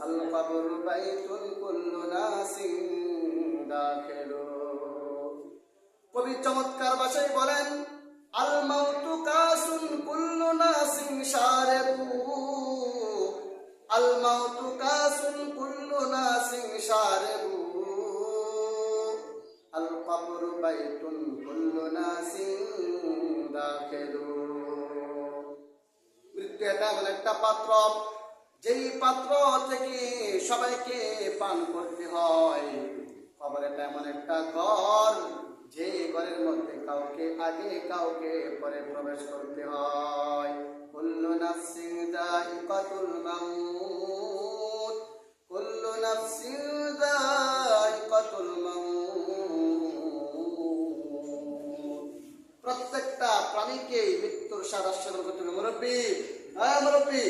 আল কবরু বাইতুন কুল্লু নাসিন দাখিলু। কবি চমৎকার ভাষায় বলেন, আল মাউতু কাসুন কুল্লু নাসিন শারিবু, আল মাউতু কাসুন কুল্লু নাসিন শারিবু, আল কবরু বাইতুন কুল্লু নাসিন দাখিলু। মৃত্যু এটা এমন একটা পাত্র, যেই পাত্র থেকে সবাইকে পান করতে হয়। কবর এটা এমন একটা ঘর, যে ঘরের মধ্যে কাউকে আগে কাউকে পরে প্রবেশ করতে হয়। কুল্লু নাফসিন যায়িকাতুল মাউত, কুল্লু নাফসিন যায়িকাতুল মাউত। প্রত্যেকটা প্রাণীকে মৃত্যুর স্বাদ আস্বাদন করতে হবে। মুরব্বী, হ্যাঁ মুরব্বী,